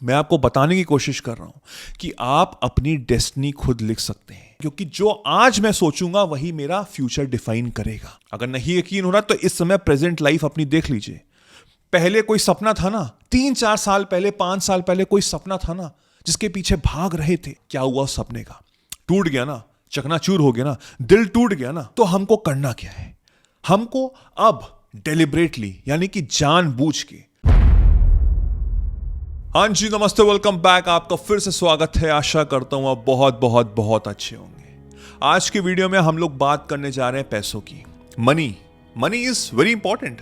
मैं आपको बताने की कोशिश कर रहा हूं कि आप अपनी डेस्टिनी खुद लिख सकते हैं, क्योंकि जो आज मैं सोचूंगा वही मेरा फ्यूचर डिफाइन करेगा। अगर नहीं यकीन हो रहा तो इस समय प्रेजेंट लाइफ अपनी देख लीजिए। पहले कोई सपना था ना, 3-4 साल पहले, 5 साल पहले कोई सपना था ना जिसके पीछे भाग रहे थे। क्या हुआ उस सपने का? टूट गया ना, चकनाचूर हो गया ना, दिल टूट गया ना। तो हमको करना क्या है? हमको अब डेलिबरेटली, यानी कि जानबूझ के। हाँ जी, नमस्ते, वेलकम बैक। आपका फिर से स्वागत है। आशा करता हूं आप बहुत बहुत बहुत अच्छे होंगे। आज के वीडियो में हम लोग बात करने जा रहे हैं पैसों की। Money is very important.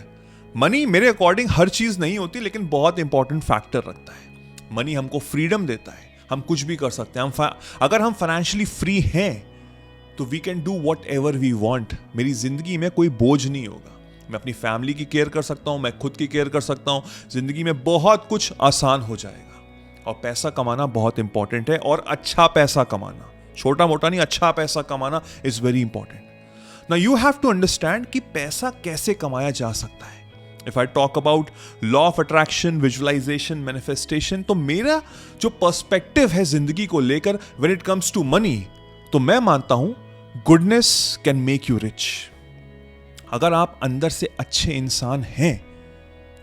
Money मेरे अकॉर्डिंग हर चीज नहीं होती, लेकिन बहुत इंपॉर्टेंट फैक्टर रखता है। मनी हमको फ्रीडम देता है, हम कुछ भी कर सकते हैं। अगर हम फाइनेंशियली फ्री हैं तो we can do whatever we want. मेरी जिंदगी में कोई बोझ नहीं होगा। मैं अपनी फैमिली की केयर कर सकता हूं, मैं खुद की केयर कर सकता हूं। जिंदगी में बहुत कुछ आसान हो जाएगा। और पैसा कमाना बहुत इंपॉर्टेंट है, और अच्छा पैसा कमाना, छोटा मोटा नहीं, अच्छा पैसा कमाना is very important. Now you have to understand कि पैसा कैसे कमाया जा सकता है। If I talk about law of attraction, visualization, manifestation, तो मेरा जो पर्सपेक्टिव है जिंदगी को लेकर when it comes to money, तो मैं मानता हूं goodness can make you rich. अगर आप अंदर से अच्छे इंसान हैं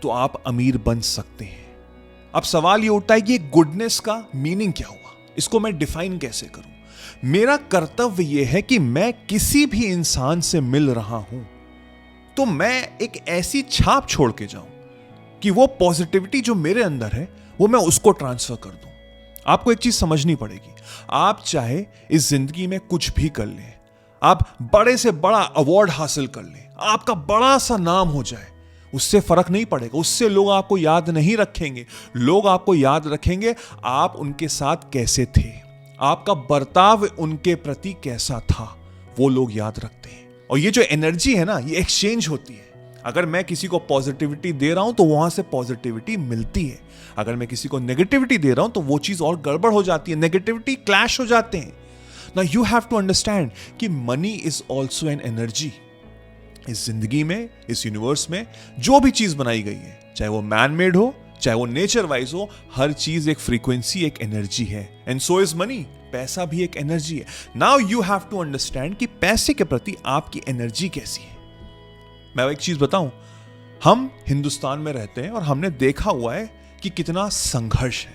तो आप अमीर बन सकते हैं। अब सवाल ये उठता है कि गुडनेस का मीनिंग क्या हुआ, इसको मैं डिफाइन कैसे करूं। मेरा कर्तव्य यह है कि मैं किसी भी इंसान से मिल रहा हूं तो मैं एक ऐसी छाप छोड़ के जाऊं कि वो पॉजिटिविटी जो मेरे अंदर है वो मैं उसको ट्रांसफर कर दूं। आपको एक चीज समझनी पड़ेगी, आप चाहे इस जिंदगी में कुछ भी कर लें, आप बड़े से बड़ा अवार्ड हासिल कर लें, आपका बड़ा सा नाम हो जाए, उससे फर्क नहीं पड़ेगा। उससे लोग आपको याद नहीं रखेंगे। लोग आपको याद रखेंगे आप उनके साथ कैसे थे, आपका बर्ताव उनके प्रति कैसा था, वो लोग याद रखते हैं। और ये जो एनर्जी है ना, ये एक्सचेंज होती है। अगर मैं किसी को पॉजिटिविटी दे रहा हूं तो वहां से पॉजिटिविटी मिलती है। अगर मैं किसी को नेगेटिविटी दे रहा हूं तो वो चीज और गड़बड़ हो जाती है, नेगेटिविटी क्लैश हो जाते हैं। Now you have to understand कि money is also an energy। इस जिंदगी में, इस यूनिवर्स में जो भी चीज बनाई गई है, चाहे वो मैन मेड हो, चाहे वो नेचर वाइज हो, हर चीज एक फ्रीक्वेंसी, एक एनर्जी है। And so is money. पैसा भी एक एनर्जी है। Now you have to understand कि पैसे के प्रति आपकी एनर्जी कैसी है। मैं एक चीज बताऊं, हम हिंदुस्तान में रहते हैं और हमने देखा हुआ है कि कितना संघर्ष है,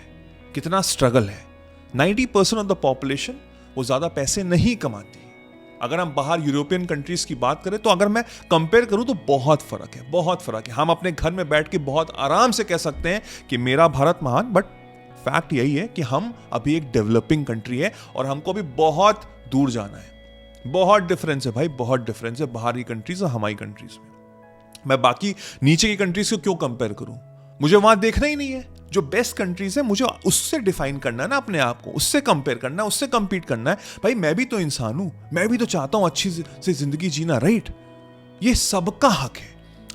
कितना स्ट्रगल है। 90% ऑफ द पॉपुलेशन वो ज्यादा पैसे नहीं कमाती। अगर हम बाहर यूरोपियन कंट्रीज की बात करें तो अगर मैं कंपेयर करूं तो बहुत फर्क है, बहुत फर्क है। हम अपने घर में बैठ के बहुत आराम से कह सकते हैं कि मेरा भारत महान, बट फैक्ट यही है कि हम अभी एक डेवलपिंग कंट्री है और हमको भी बहुत दूर जाना है। बहुत डिफरेंस है भाई, बहुत डिफरेंस है बाहरी कंट्रीज और हमारी कंट्रीज में। मैं बाकी नीचे की कंट्रीज को क्यों कंपेयर करूं? मुझे वहां देखना ही नहीं है। जो बेस्ट कंट्रीज है मुझे उससे डिफाइन करना है ना, अपने आप को उससे कंपेयर करना है, उससे कंपीट करना है। भाई मैं भी तो इंसान हूं, मैं भी तो चाहता हूं अच्छी से जिंदगी जीना, राइट? ये सबका हक है,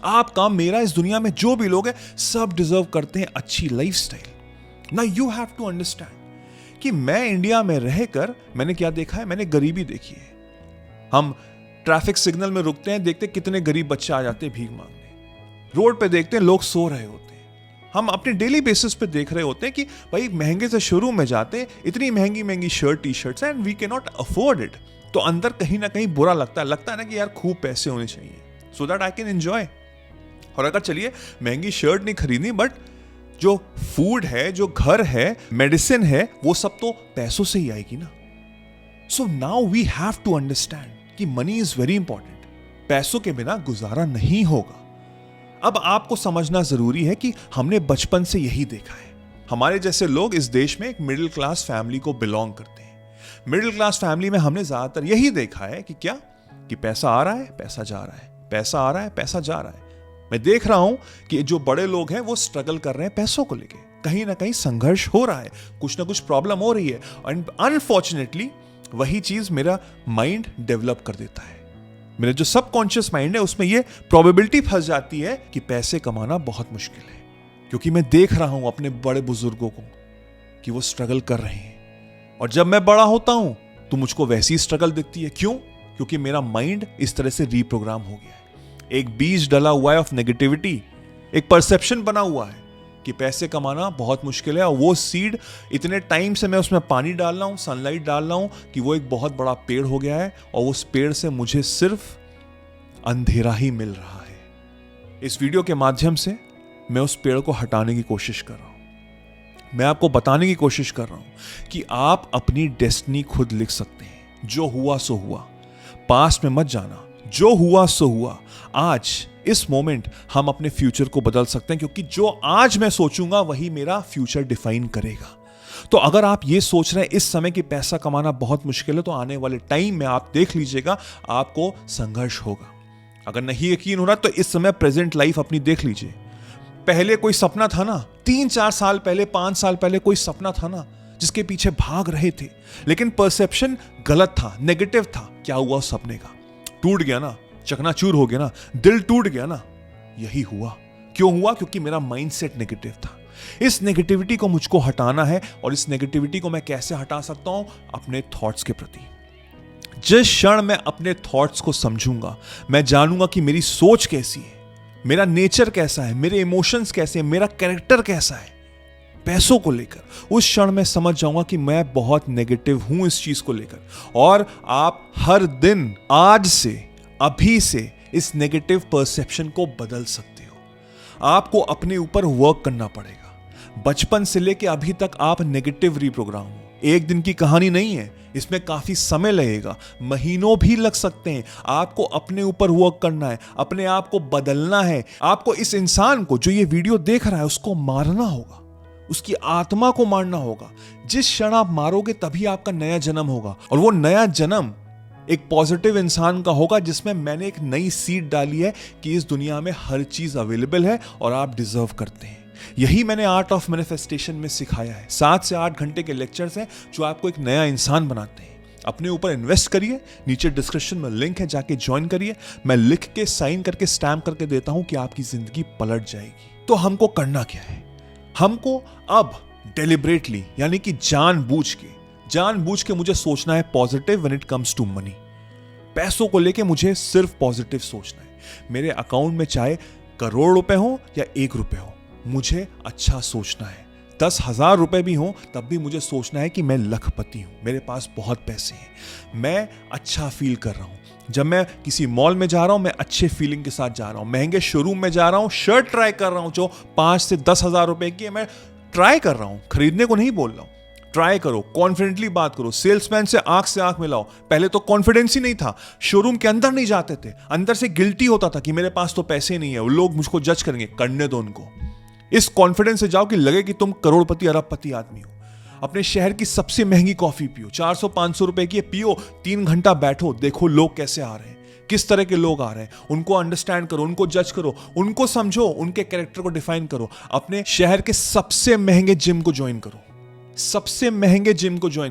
आपका, मेरा। इस दुनिया में जो भी लोग हैं सब डिजर्व करते हैं अच्छी lifestyle. Now you have to understand कि मैं इंडिया में रहकर मैंने क्या देखा है, मैंने गरीबी देखी है। हम ट्रैफिक सिग्नल में रुकते हैं, देखते कितने गरीब बच्चे आ जाते हैं भीख मांगने। रोड पे देखते हैं लोग सो रहे होते हैं। हम अपने डेली बेसिस पे देख रहे होते हैं कि भाई महंगे से शोरूम में जाते हैं, इतनी महंगी महंगी shirt, T shirts, and we can not afford it. तो अंदर कहीं ना कहीं बुरा लगता है ना कि यार खूब पैसे होने चाहिए so that I can enjoy. और अगर चलिए महंगी शर्ट नहीं खरीदनी, बट जो फूड है, जो घर है, मेडिसिन है, वो सब तो पैसों से ही आएगी ना। So now we have to understand कि मनी इज वेरी इंपॉर्टेंट। पैसों के बिना गुजारा नहीं होगा। अब आपको समझना जरूरी है कि हमने बचपन से यही देखा है। हमारे जैसे लोग इस देश में एक मिडिल क्लास फैमिली को बिलोंग करते हैं। मिडिल क्लास फैमिली में हमने ज्यादातर यही देखा है कि क्या, कि पैसा आ रहा है, पैसा जा रहा है, पैसा आ रहा है, पैसा जा रहा है। मैं देख रहा हूं कि जो बड़े लोग हैं वो स्ट्रगल कर रहे हैं पैसों को लेके। कहीं ना कहीं संघर्ष हो रहा है, कुछ ना कुछ प्रॉब्लम हो रही है। एंड अनफॉर्चुनेटली वही चीज मेरा माइंड डेवलप कर देता है। मेरा जो सबकॉन्शियस माइंड है उसमें ये प्रोबेबिलिटी फंस जाती है कि पैसे कमाना बहुत मुश्किल है, क्योंकि मैं देख रहा हूं अपने बड़े बुजुर्गों को कि वो स्ट्रगल कर रहे हैं। और जब मैं बड़ा होता हूं तो मुझको वैसी स्ट्रगल दिखती है। क्यों? क्योंकि मेरा माइंड इस तरह से रीप्रोग्राम हो गया है। एक बीज डला हुआ है ऑफ नेगेटिविटी, एक परसेप्शन बना हुआ है कि पैसे कमाना बहुत मुश्किल है, और वो सीड इतने टाइम से मैं उसमें पानी डाल रहा हूँ, सनलाइट डाल रहा हूँ कि वो एक बहुत बड़ा पेड़ हो गया है, और उस पेड़ से मुझे सिर्फ अंधेरा ही मिल रहा है। इस वीडियो के माध्यम से मैं उस पेड़ को हटाने की कोशिश कर रहा हूं। मैं आपको बताने की कोशिश कर रहा हूं कि आप अपनी डेस्टिनी खुद लिख सकते हैं। जो हुआ सो हुआ, पास्ट में मत जाना, जो हुआ सो हुआ। आज इस मोमेंट हम अपने फ्यूचर को बदल सकते हैं, क्योंकि जो आज मैं सोचूंगा वही मेरा फ्यूचर डिफाइन करेगा। तो अगर आप ये सोच रहे हैं इस समय कि पैसा कमाना बहुत मुश्किल है, तो आने वाले टाइम में आप देख लीजिएगा आपको संघर्ष होगा। अगर नहीं यकीन हो रहा तो इस समय प्रेजेंट लाइफ अपनी देख लीजिए। पहले कोई सपना था ना, 3-4 साल पहले, 5 साल पहले कोई सपना था ना जिसके पीछे भाग रहे थे, लेकिन परसेप्शन गलत था, नेगेटिव था। क्या हुआ उस सपने का? टूट गया ना, चकनाचूर हो गया ना, दिल टूट गया ना। यही हुआ। क्यों हुआ? क्योंकि मेरा माइंडसेट नेगेटिव था। इस नेगेटिविटी को मुझको हटाना है, और इस नेगेटिविटी को मैं कैसे हटा सकता हूं? अपने थॉट्स के प्रति। जिस क्षण मैं अपने थॉट्स को समझूंगा, मैं जानूंगा कि मेरी सोच कैसी है, मेरा नेचर कैसा है, मेरे इमोशंस कैसे हैं, मेरा कैरेक्टर कैसा है पैसों को लेकर, उस क्षण मैं समझ जाऊंगा कि मैं बहुत नेगेटिव हूं इस चीज को लेकर। और आप हर दिन, आज से, अभी से इस नेगेटिव परसेप्शन को बदल सकते हो। आपको अपने ऊपर वर्क करना पड़ेगा। बचपन से लेकर अभी तक आप नेगेटिव रिप्रोग्राम हो। एक दिन की कहानी नहीं है, इसमें काफी समय लगेगा, महीनों भी लग सकते हैं। आपको अपने ऊपर वर्क करना है, अपने आप को बदलना है। आपको इस इंसान को जो ये वीडियो देख रहा है उसको मारना होगा, उसकी आत्मा को मारना होगा। जिस क्षण आप मारोगे तभी आपका नया जन्म होगा, और वो नया जन्म एक पॉजिटिव इंसान का होगा जिसमें मैंने एक नई सीड डाली है कि इस दुनिया में हर चीज अवेलेबल है और आप डिजर्व करते हैं। यही मैंने आर्ट ऑफ मैनिफेस्टेशन में सिखाया है। 7 से 8 घंटे के लेक्चर्स हैं जो आपको एक नया इंसान बनाते हैं। अपने ऊपर इन्वेस्ट करिए, नीचे डिस्क्रिप्शन में लिंक है, जाके ज्वाइन करिए। मैं लिख के, साइन करके, स्टैम्प करके देता हूं कि आपकी जिंदगी पलट जाएगी। तो हमको करना क्या है? हमको अब डेलिबरेटली, यानी कि जानबूझ के मुझे सोचना है positive when it comes to money. पैसों को लेके मुझे सिर्फ पॉजिटिव सोचना है। मेरे अकाउंट में चाहे करोड़ रुपए हो या 1 रुपए हो, मुझे अच्छा सोचना है। 10,000 रुपए भी हो तब भी मुझे सोचना है कि मैं लखपति हूं, मेरे पास बहुत पैसे हैं, मैं अच्छा फील कर रहा हूं। जब मैं किसी मॉल में जा रहा हूं, मैं अच्छे फीलिंग के साथ जा रहा हूं। महंगे शोरूम में जा रहा हूं, शर्ट ट्राई कर रहा हूं जो 5 से 10,000 रुपए की है, मैं ट्राई कर रहा हूं, खरीदने को नहीं बोल रहा हूं। ट्राई करो, कॉन्फिडेंटली बात करो, सेल्समैन से आंख मिलाओ। पहले तो कॉन्फिडेंस ही नहीं था, शोरूम के अंदर नहीं जाते थे, अंदर से गिल्टी होता था कि मेरे पास तो पैसे नहीं है, वो लोग मुझको जज करेंगे। करने दो उनको। इस कॉन्फिडेंस से जाओ कि लगे कि तुम करोड़पति, अरबपति आदमी हो। अपने शहर की सबसे महंगी कॉफी पियो, 400-500 रुपए की पियो, 3 घंटा बैठो, देखो लोग कैसे आ रहे हैं, किस तरह के लोग आ रहे हैं, उनको अंडरस्टैंड करो, उनको जज करो, उनको समझो, उनके कैरेक्टर को डिफाइन करो। अपने शहर के सबसे महंगे जिम को ज्वाइन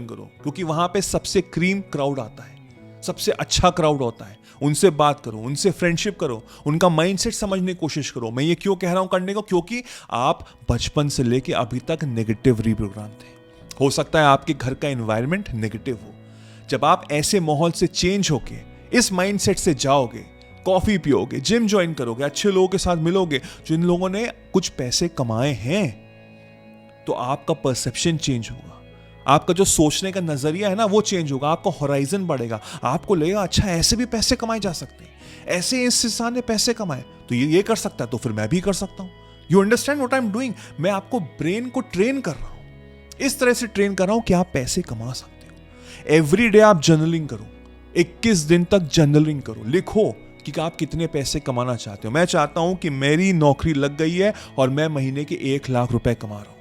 करो, क्योंकि वहां पे सबसे क्रीम क्राउड आता है, सबसे अच्छा क्राउड होता है। उनसे बात करो, उनसे फ्रेंडशिप करो, उनका माइंडसेट समझने की कोशिश करो। मैं ये क्यों कह रहा हूं करने को? क्योंकि आप बचपन से लेके अभी तक नेगेटिव रिप्रोग्राम थे। हो सकता है आपके घर का एनवायरनमेंट नेगेटिव हो। जब आप ऐसे माहौल से चेंज होके इस माइंडसेट से जाओगे, कॉफी पियोगे, जिम ज्वाइन करोगे, अच्छे लोगों के साथ मिलोगे, जिन लोगों ने कुछ पैसे कमाए हैं, तो आपका परसेप्शन चेंज होगा। आपका जो सोचने का नजरिया है ना, वो चेंज होगा। आपका होराइजन बढ़ेगा। आपको लगेगा अच्छा ऐसे भी पैसे कमाए जा सकते हैं, ऐसे इस इंसान ने पैसे कमाए तो ये कर सकता है, तो फिर मैं भी कर सकता हूं। You understand what I am doing? मैं आपको ब्रेन को ट्रेन कर रहा हूं, इस तरह से ट्रेन कर रहा हूं कि आप पैसे कमा सकते हो। एवरी डे आप जर्नलिंग करो, 21 दिन तक जर्नलिंग करो, लिखो कि आप कितने पैसे कमाना चाहते हो। मैं चाहता हूं कि मेरी नौकरी लग गई है और मैं महीने के 1 लाख रुपए कमा रहा हूं।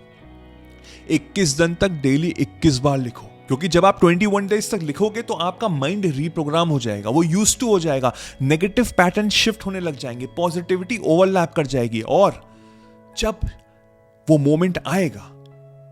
21 दिन तक डेली 21 बार लिखो, क्योंकि जब आप 21 डेज तक लिखोगे तो आपका माइंड रीप्रोग्राम हो जाएगा, वो यूज्ड टू हो जाएगा, नेगेटिव पैटर्न शिफ्ट होने लग जाएंगे, पॉजिटिविटी ओवरलैप कर जाएगी। और जब वो मोमेंट आएगा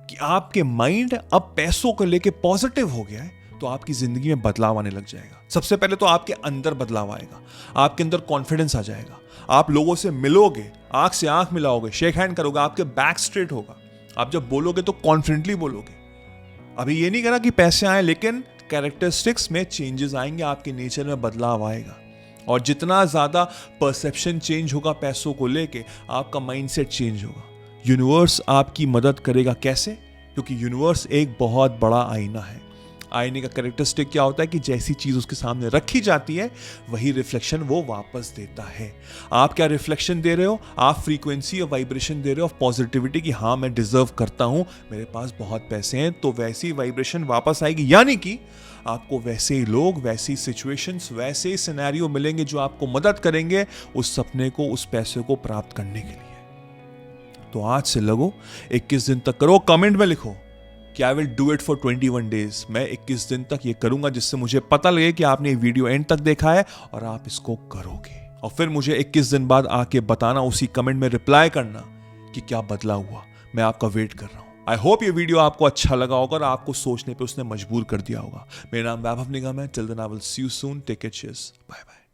कि आपके माइंड अब पैसों को लेके पॉजिटिव हो गया है, तो आपकी जिंदगी में बदलाव आने लग जाएगा। सबसे पहले तो आपके अंदर बदलाव आएगा, आपके अंदर कॉन्फिडेंस आ जाएगा। आप लोगों से मिलोगे, आंख से आंख मिलाओगे, शेक हैंड करोगे, आपके बैक स्ट्रेट होगा। आप जब बोलोगे तो कॉन्फिडेंटली बोलोगे। अभी ये नहीं करा कि पैसे आए, लेकिन कैरेक्टरिस्टिक्स में चेंजेस आएंगे, आपके नेचर में बदलाव आएगा। और जितना ज्यादा परसेप्शन चेंज होगा पैसों को लेके, आपका माइंडसेट चेंज होगा। यूनिवर्स आपकी मदद करेगा। कैसे? क्योंकि यूनिवर्स एक बहुत बड़ा आईना है। आईने का कैरेक्टरिस्टिक क्या होता है कि जैसी चीज उसके सामने रखी जाती है वही रिफ्लेक्शन वो वापस देता है। आप क्या रिफ्लेक्शन दे रहे हो? आप फ्रीक्वेंसी और वाइब्रेशन दे रहे हो ऑफ पॉजिटिविटी कि हाँ मैं डिजर्व करता हूं, मेरे पास बहुत पैसे हैं, तो वैसी वाइब्रेशन वापस आएगी। यानी कि आपको वैसे ही लोग, वैसी सिचुएशंस, वैसे ही सिनेरियो मिलेंगे जो आपको मदद करेंगे उस सपने को, उस पैसे को प्राप्त करने के लिए। तो आज से लगो, 21 दिन तक करो। कमेंट में लिखो कि I will do it for 21 days. मैं 21 दिन तक ये करूंगा, जिससे मुझे पता लगे कि आपने ये वीडियो एंड तक देखा है और आप इसको करोगे। और फिर मुझे 21 दिन बाद आके बताना, उसी कमेंट में रिप्लाई करना कि क्या बदला हुआ। मैं आपका वेट कर रहा हूं। आई होप ये वीडियो आपको अच्छा लगा होगा और आपको सोचने पे उसने मजबूर कर दिया होगा। मेरा नाम वैभव निगम है। Till then I will see you soon. Take care, cheers, bye bye.